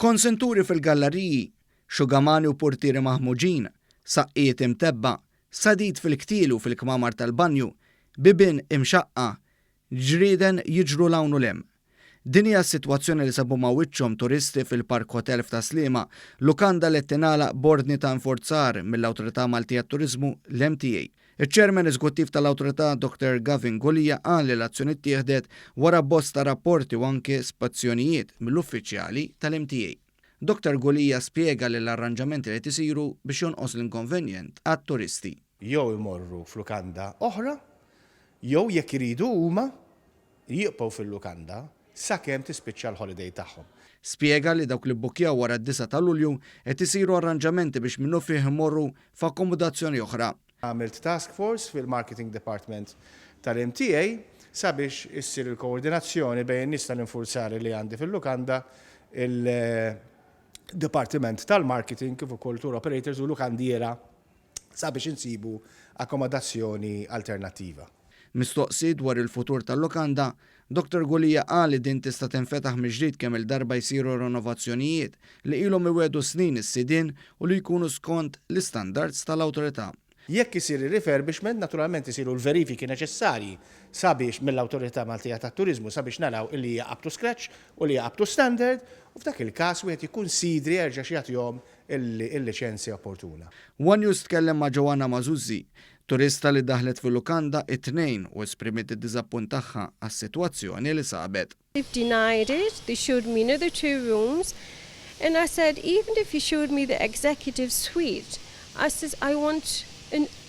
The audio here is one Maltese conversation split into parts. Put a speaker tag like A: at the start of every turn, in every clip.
A: Konsenturi fil-galleriji, xugamani u portieri maħmuġin, saqqiet imtebba, sadid fil-ktiel u fil-kmamar tal-banju, bibien imxaqqa, ġrieden jiġru lawnu lem. Din hija s-sitwazzjoni li sabu ma' wiċċhom turisti fil-Park Hotel f'ta' Sliema, lukanda li tingħalaq b'ordni ta' nforzar mill-Awtorità Maltija Turiżmu l-MTA. Iċ-Chairman Eżekuttiv tal-Awtorità Dr. Gavin Golija qal li l-azzjoni ttieħdet wara bosta rapporti u anke spazzjonijiet mill-uffiċjali tal-MTA. Dr. Golija spjega li l-arranġamenti li tisiru biex jonqos l-inkonvenjent għat-turisti.
B: Jew imorru f'lukanda oħra, jew jekk iridu huma jibqgħu fil-lukanda sakemm tispiċċa l-holiday tagħhom.
A: Spjega li dawk li bbukjaw wara d-9 ta' Lulju qed isiru arranġamenti biex minnu fih imorru f'akkomodazzjoni oħra.
B: Għamilt task force fil-marketing department tal-MTA sabiex issir il-koordinazzjoni bejn nies tal-infurzari li għandi fil-lukanda il-Departiment tal-Marketing kif ukoll tour operators u lukandiera sabiex insibu akkomodazzjoni alternattiva.
A: Mistoqsi dwar il-futur tal-lukanda, Dr. Golija qal li din tista' tinfetaħ mill-ġdid kemm il-darba jsiru rinnovazzjonijiet li ilhom iwedu snin is-sidien u li jkunu skont l-istandards tal-awtorità.
B: Jekk isir ir-refurbishment, naturalment isiru l-verifiki neċessarji sabiex mill-Awtorità Maltija tat-Turiżmu sabiex naraw li hija up to scratch u li hija up to standard u f'dak il-każ wieħed jikkunsidri jerġa' jagħtihom il-liċenzja opportuna.
A: One News tkellem ma' Joanna Mazuzzi, turista li daħlet fil-lukanda it-tnejn u esprimiet id-diżappunt tagħha għas-sitwazzjoni li sabet.
C: They've denied it. They showed me another 2 rooms and I said even if you showed me the executive suite, I said I want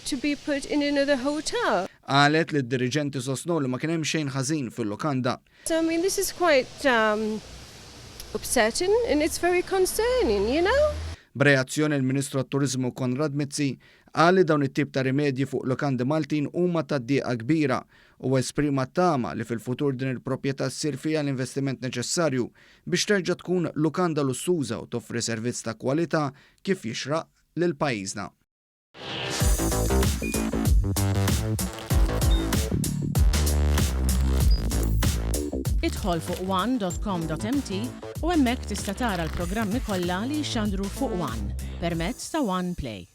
C: to be put in another hotel.
A: Qalet li d-diriġenti sostnu li ma kien hemm xejn ħażin fil-lukanda.
C: So I mean this is quite upsetting and it's very concerning, you know?
A: B'reazzjoni l-Ministru tat-Turiżmu Konrad Mizzi qal li dawn it-tip ta' rimedji fuq lukandi Maltin huma ta' dieqa kbira u esprima tama li fil-futur din il-proprjetà ssir fiha l-investiment neċessarju biex terġa' tkun lukanda lussuża u toffri servizz ta' kwalità kif jixraq lil pajjiżna.
D: Idħol fuq one.com.mt u hemmhekk tista' tara l-programmi kollha li jxandru fuq One permezz ta' One Play.